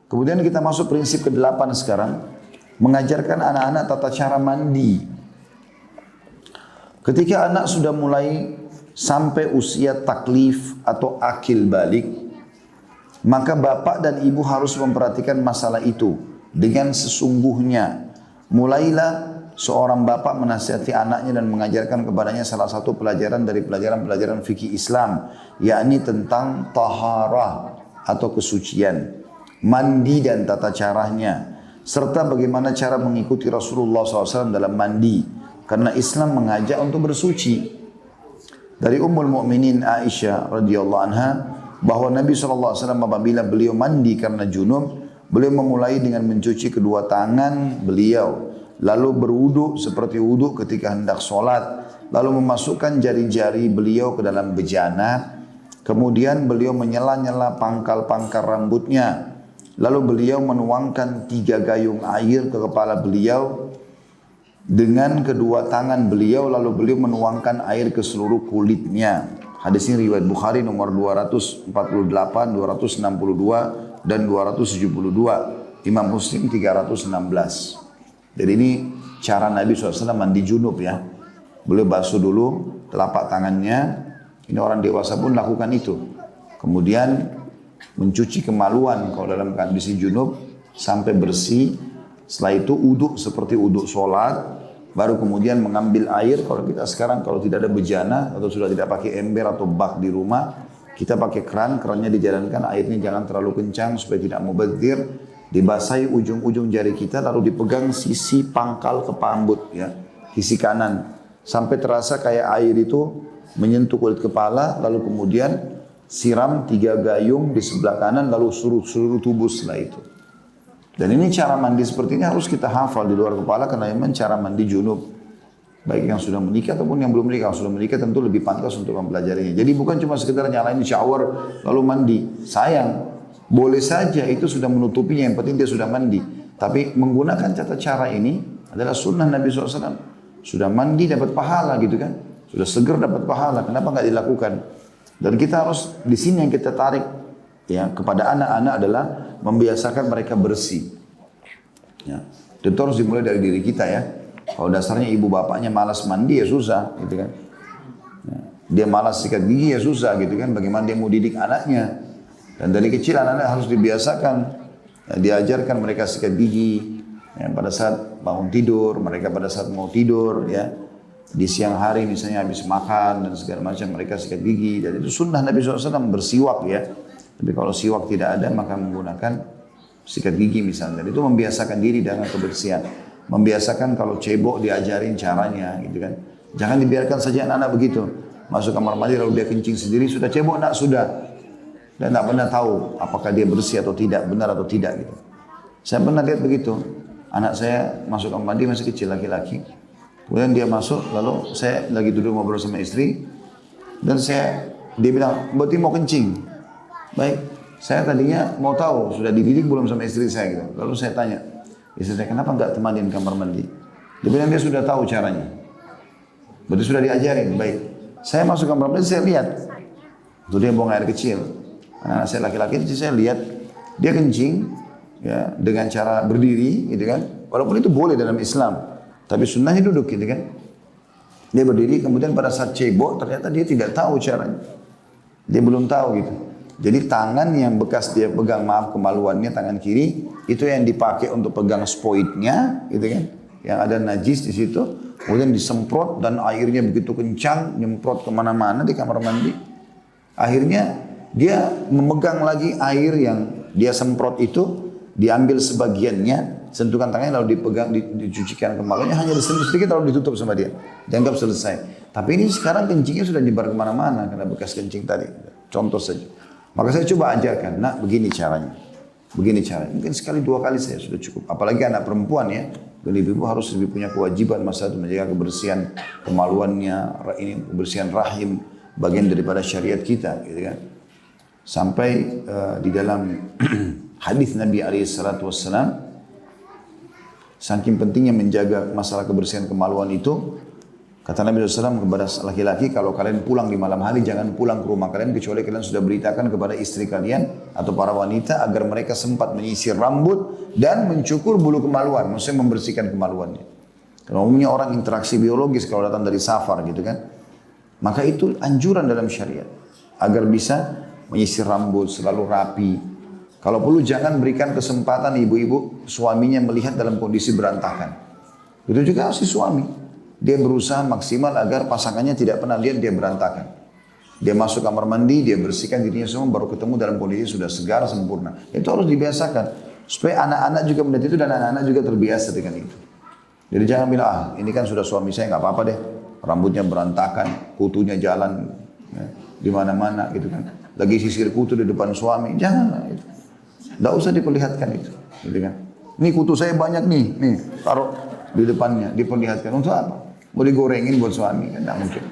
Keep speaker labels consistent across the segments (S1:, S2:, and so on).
S1: Kemudian kita masuk prinsip ke-8 sekarang, mengajarkan anak-anak tata cara mandi. Ketika anak sudah mulai sampai usia taklif atau akil balik, maka bapak dan ibu harus memperhatikan masalah itu dengan sesungguhnya. Mulailah seorang bapak menasihati anaknya dan mengajarkan kepadanya salah satu pelajaran dari pelajaran-pelajaran fikih Islam, yakni tentang taharah atau kesucian, mandi dan tata caranya, serta bagaimana cara mengikuti Rasulullah SAW dalam mandi. Karena Islam mengajak untuk bersuci. Dari Ummul Mukminin Aisyah radhiyallahu anha bahwa Nabi SAW apabila beliau mandi karena junub, beliau memulai dengan mencuci kedua tangan beliau, lalu berwudu seperti wudu ketika hendak sholat, lalu memasukkan jari-jari beliau ke dalam bejana, kemudian beliau menyela-nyela pangkal-pangkal rambutnya, lalu beliau menuangkan 3 gayung air ke kepala beliau dengan kedua tangan beliau, lalu beliau menuangkan air ke seluruh kulitnya. Hadis ini riwayat Bukhari nomor 248, 262 dan 272. Imam Muslim 316. Jadi ini cara Nabi SAW mandi junub ya. Beliau basuh dulu telapak tangannya. Ini orang dewasa pun lakukan itu. Kemudian mencuci kemaluan kalau dalam kondisi junub sampai bersih. Setelah itu uduk seperti uduk sholat. Baru kemudian mengambil air. Kalau kita sekarang kalau tidak ada bejana atau sudah tidak pakai ember atau bak di rumah, kita pakai keran. Kerannya dijalankan, airnya jangan terlalu kencang supaya tidak mubadzir. Dibasahi ujung-ujung jari kita, lalu dipegang sisi pangkal kepambut ya, sisi kanan, sampai terasa kayak air itu menyentuh kulit kepala, lalu kemudian siram 3 gayung di sebelah kanan, lalu seluruh tubuh setelah itu. Dan ini cara mandi seperti ini harus kita hafal di luar kepala, karena memang cara mandi junub, baik yang sudah menikah ataupun yang belum menikah. Yang sudah menikah tentu lebih pantas untuk mempelajarinya. Jadi bukan cuma sekedar nyalain shower lalu mandi, sayang. Boleh saja itu sudah menutupinya, yang penting dia sudah mandi. Tapi menggunakan tata cara ini adalah sunnah Nabi SAW. Sudah mandi dapat pahala gitu kan. Sudah seger dapat pahala, kenapa nggak dilakukan? Dan kita harus, di sini yang kita tarik ya kepada anak-anak adalah membiasakan mereka bersih. Ya. Itu harus dimulai dari diri kita ya. Kalau dasarnya ibu bapaknya malas mandi ya susah gitu kan. Ya. Dia malas sikat gigi ya susah gitu kan. Bagaimana dia mau didik anaknya? Dan dari kecil anak-anak harus dibiasakan, ya, diajarkan mereka sikat gigi ya, pada saat bangun tidur, mereka pada saat mau tidur ya, di siang hari misalnya habis makan dan segala macam mereka sikat gigi. Dan itu sunnah Nabi SAW bersiwak ya. Tapi kalau siwak tidak ada maka menggunakan sikat gigi misalnya. Dan itu membiasakan diri dengan kebersihan. Membiasakan kalau cebok diajarin caranya gitu kan. Jangan dibiarkan saja anak-anak begitu. Masuk kamar mandi lalu dia kencing sendiri, sudah cebok nak sudah. Dan tak pernah tahu apakah dia bersih atau tidak, benar atau tidak gitu. Saya pernah lihat begitu. Anak saya masuk kamar mandi masih kecil laki-laki. Kemudian dia masuk, lalu saya lagi duduk ngobrol sama istri. Dan dia bilang, berarti mau kencing. Baik, saya tadinya mau tahu sudah dididik belum sama istri saya gitu. Lalu saya tanya, istri saya kenapa enggak temanin kamar mandi? Dia bilang dia sudah tahu caranya. Berarti sudah diajarin. Baik, saya masuk kamar mandi saya lihat. Itu dia buang air kecil. Anak saya laki-laki saya lihat dia kencing ya dengan cara berdiri gitu kan. Walaupun itu boleh dalam Islam, tapi sunnahnya duduk gitu kan. Dia berdiri, kemudian pada saat cebok ternyata dia tidak tahu caranya. Dia belum tahu gitu. Jadi tangan yang bekas dia pegang, maaf kemaluannya, tangan kiri itu yang dipakai untuk pegang spoitnya gitu kan. Yang ada najis di situ, kemudian disemprot dan airnya begitu kencang nyemprot kemana-mana di kamar mandi. Akhirnya dia memegang lagi air yang dia semprot itu, diambil sebagiannya, sentuhkan tangannya lalu dipegang, dicucikan kemaluannya, hanya disentuh sedikit lalu ditutup sama dia. Dianggap selesai. Tapi ini sekarang kencingnya sudah nyebar kemana-mana karena bekas kencing tadi. Contoh saja. Maka saya coba ajarkan, nak begini caranya. Begini caranya. Mungkin sekali 2 kali saya sudah cukup. Apalagi anak perempuan ya. Dan ibu harus lebih punya kewajiban masalah itu menjaga kebersihan kemaluannya, ini kebersihan rahim, bagian daripada syariat kita gitu kan. Sampai di dalam hadis Nabi SAW, saking pentingnya menjaga masalah kebersihan kemaluan itu, Kata Nabi SAW kepada laki-laki, kalau kalian pulang di malam hari, jangan pulang ke rumah kalian kecuali kalian sudah beritakan kepada istri kalian atau para wanita agar mereka sempat menyisir rambut dan mencukur bulu kemaluan, maksudnya membersihkan kemaluannya. Karena umumnya orang interaksi biologis kalau datang dari safar gitu kan, maka itu anjuran dalam syariat agar bisa menyisir rambut selalu rapi. Kalau perlu jangan berikan kesempatan ibu-ibu suaminya melihat dalam kondisi berantakan. Itu juga si suami. Dia berusaha maksimal agar pasangannya tidak pernah lihat dia berantakan. Dia masuk kamar mandi, dia bersihkan dirinya semua, baru ketemu dalam kondisi sudah segar, sempurna. Itu harus dibiasakan. Supaya anak-anak juga melihat itu dan anak-anak juga terbiasa dengan itu. Jadi jangan bilang, ini kan sudah suami saya, nggak apa-apa deh. Rambutnya berantakan, kutunya jalan ya, di mana-mana gitu kan. Lagi sisir kutu di depan suami, janganlah itu. Nggak usah diperlihatkan itu. Gitu kan. Ini kutu saya banyak nih taruh di depannya, diperlihatkan. Untuk apa? Mau digorengin buat suami kan nggak mungkin.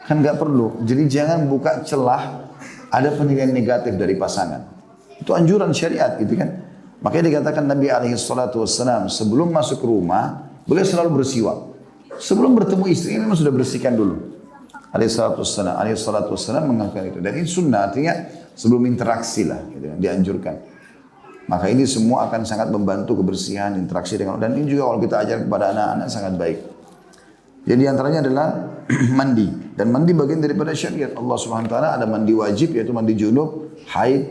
S1: Kan nggak perlu. Jadi jangan buka celah ada penilaian negatif dari pasangan. Itu anjuran syariat gitu kan. Makanya dikatakan Nabi SAW sebelum masuk ke rumah boleh selalu bersiwak. Sebelum bertemu istri memang sudah bersihkan dulu. Alaihissalam mengatakan itu. Dan ini sunnah artinya sebelum interaksi lah gitu kan, dianjurkan. Maka ini semua akan sangat membantu kebersihan, interaksi dengan dan ini juga kalau kita ajar kepada anak-anak sangat baik. Jadi antaranya adalah mandi dan mandi bagian daripada syariat Allah Subhanahu wa taala. Ada mandi wajib yaitu mandi junub, haid,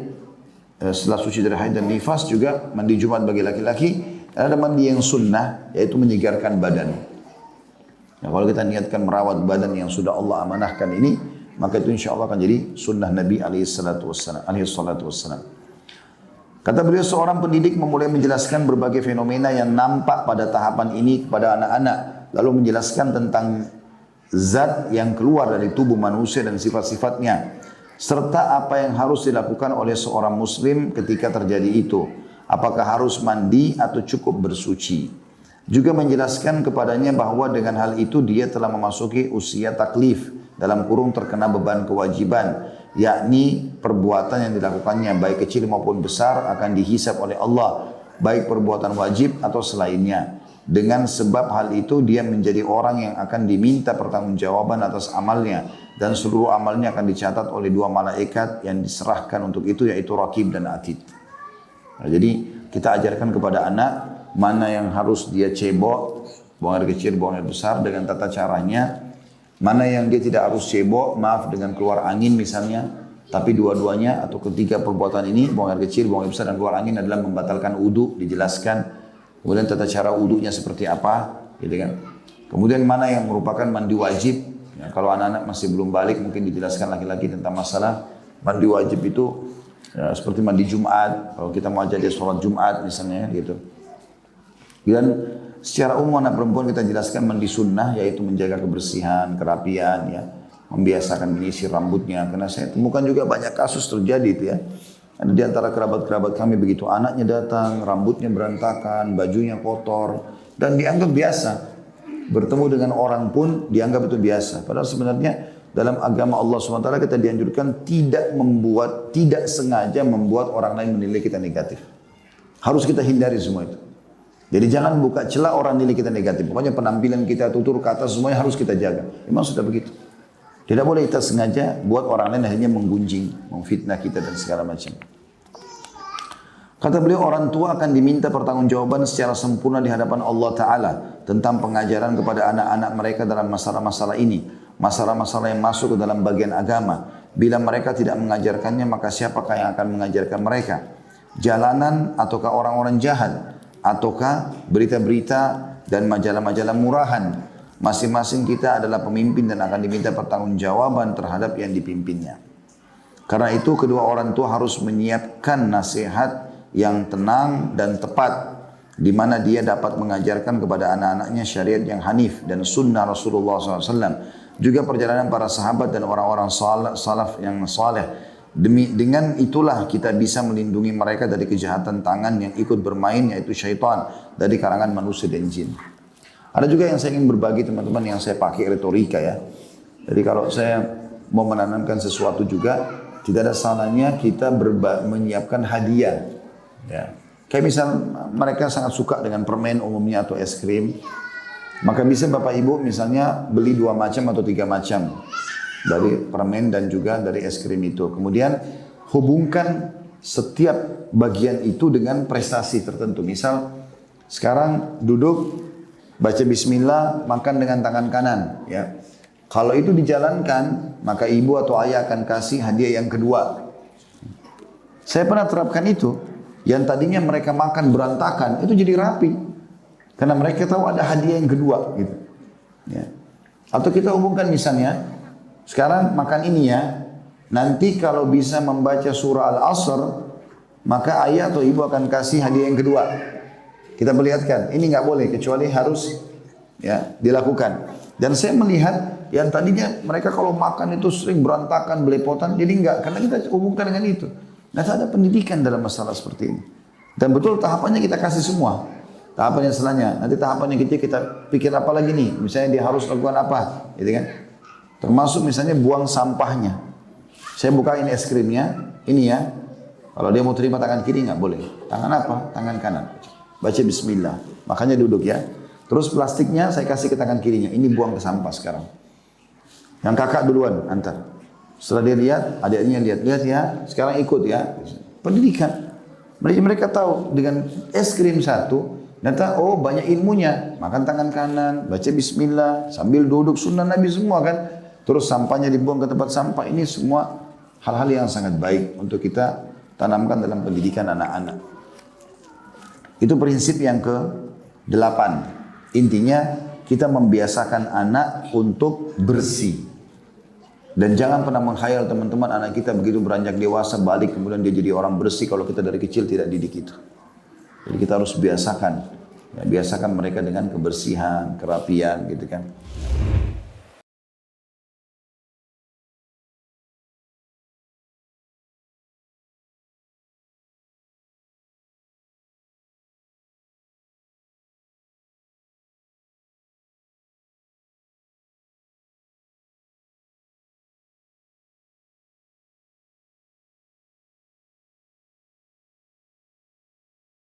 S1: setelah suci dari haid dan nifas, juga mandi Jumat bagi laki-laki. Dan ada mandi yang sunnah yaitu menyegarkan badan. Nah, kalau kita niatkan merawat badan yang sudah Allah amanahkan ini, maka itu insya Allah akan jadi sunnah Nabi alaihi salatu wassalam. Kata beliau, seorang pendidik memulai menjelaskan berbagai fenomena yang nampak pada tahapan ini kepada anak-anak. Lalu menjelaskan tentang zat yang keluar dari tubuh manusia dan sifat-sifatnya. Serta apa yang harus dilakukan oleh seorang muslim ketika terjadi itu. Apakah harus mandi atau cukup bersuci. Juga menjelaskan kepadanya bahwa dengan hal itu dia telah memasuki usia taklif. Dalam kurung terkena beban kewajiban. Yakni perbuatan yang dilakukannya baik kecil maupun besar akan dihisap oleh Allah. Baik perbuatan wajib atau selainnya. Dengan sebab hal itu dia menjadi orang yang akan diminta pertanggungjawaban atas amalnya. Dan seluruh amalnya akan dicatat oleh dua malaikat yang diserahkan untuk itu yaitu Raqib dan Atid. Nah, jadi kita ajarkan kepada anak mana yang harus dia cebok, buang air kecil, buang air besar dengan tata caranya. Mana yang dia tidak harus cebok, maaf dengan keluar angin misalnya. Tapi dua-duanya atau ketiga perbuatan ini, buang air kecil, buang air besar dan keluar angin adalah membatalkan wudu, dijelaskan. Kemudian tata cara wudunya seperti apa, gitu kan. Kemudian mana yang merupakan mandi wajib. Ya, kalau anak-anak masih belum balik mungkin dijelaskan laki-laki tentang masalah mandi wajib itu ya, seperti mandi Jumat. Kalau kita mau ajar dia sholat Jumat misalnya gitu. Dan secara umum anak perempuan kita jelaskan mandi sunnah yaitu menjaga kebersihan, kerapian ya. Membiasakan menyisir rambutnya. Karena saya temukan juga banyak kasus terjadi itu ya. Ada di antara kerabat-kerabat kami begitu anaknya datang, rambutnya berantakan, bajunya kotor dan dianggap biasa. Bertemu dengan orang pun dianggap itu biasa. Padahal sebenarnya dalam agama Allah SWT kita dianjurkan tidak sengaja membuat orang lain menilai kita negatif. Harus kita hindari semua itu. Jadi jangan buka celah orang nilai kita negatif. Pokoknya penampilan kita, tutur kata semuanya harus kita jaga. Memang sudah begitu. Tidak boleh kita sengaja buat orang lain akhirnya menggunjing, memfitnah kita dan segala macam. Kata beliau, orang tua akan diminta pertanggungjawaban secara sempurna di hadapan Allah Ta'ala tentang pengajaran kepada anak-anak mereka dalam masalah-masalah ini. Masalah-masalah yang masuk ke dalam bagian agama. Bila mereka tidak mengajarkannya, maka siapakah yang akan mengajarkan mereka? Jalanan ataukah orang-orang jahat? Ataukah berita-berita dan majalah-majalah murahan? Masing-masing kita adalah pemimpin dan akan diminta pertanggungjawaban terhadap yang dipimpinnya. Karena itu kedua orang tua harus menyiapkan nasihat yang tenang dan tepat di mana dia dapat mengajarkan kepada anak-anaknya syariat yang hanif dan sunnah Rasulullah SAW. Juga perjalanan para sahabat dan orang-orang salaf yang saleh. Dengan itulah kita bisa melindungi mereka dari kejahatan tangan yang ikut bermain yaitu syaitan dari kalangan manusia dan jin. Ada juga yang saya ingin berbagi teman-teman yang saya pakai retorika ya. Jadi kalau saya mau menanamkan sesuatu juga tidak ada salahnya kita menyiapkan hadiah. Ya. Kayak misal mereka sangat suka dengan permen umumnya atau es krim. Maka bisa Bapak Ibu misalnya beli 2 macam atau 3 macam dari permen dan juga dari es krim itu. Kemudian hubungkan setiap bagian itu dengan prestasi tertentu. Misal sekarang duduk, baca bismillah, makan dengan tangan kanan. Ya. Kalau itu dijalankan, maka ibu atau ayah akan kasih hadiah yang kedua. Saya pernah terapkan itu. Yang tadinya mereka makan berantakan, itu jadi rapi. Karena mereka tahu ada hadiah yang kedua. Gitu. Ya. Atau kita hubungkan misalnya, sekarang makan ini ya, nanti kalau bisa membaca surah Al-Asr, maka ayah atau ibu akan kasih hadiah yang kedua. Kita perlihatkan, ini nggak boleh, kecuali harus ya dilakukan. Dan saya melihat, yang tadinya mereka kalau makan itu sering berantakan, belepotan, jadi enggak, karena kita hubungkan dengan itu. Nah, ada pendidikan dalam masalah seperti ini. Dan betul tahapannya kita kasih semua. Tahapan yang selanjutnya, nanti tahapan yang ketiga kita pikir apa lagi nih, misalnya dia harus lakukan apa, gitu kan? Termasuk misalnya buang sampahnya. Saya bukain es krimnya, ini ya. Kalau dia mau terima tangan kiri nggak boleh. Tangan apa? Tangan kanan. Baca bismillah. Makanya duduk ya. Terus plastiknya saya kasih ke tangan kirinya. Ini buang ke sampah sekarang. Yang kakak duluan antar. Setelah dia lihat, adiknya lihat ya. Sekarang ikut ya. Pendidikan. Mereka tahu dengan es krim satu. Ternyata oh banyak ilmunya. Makan tangan kanan, baca bismillah. Sambil duduk sunnah Nabi semua kan. Terus sampahnya dibuang ke tempat sampah. Ini semua hal-hal yang sangat baik untuk kita tanamkan dalam pendidikan anak-anak. Itu prinsip yang ke-8. Intinya kita membiasakan anak untuk bersih. Dan jangan pernah menghayal teman-teman anak kita begitu beranjak dewasa balik kemudian dia jadi orang bersih kalau kita dari kecil tidak didik itu. Jadi kita harus biasakan. Ya, biasakan mereka dengan kebersihan, kerapian gitu kan.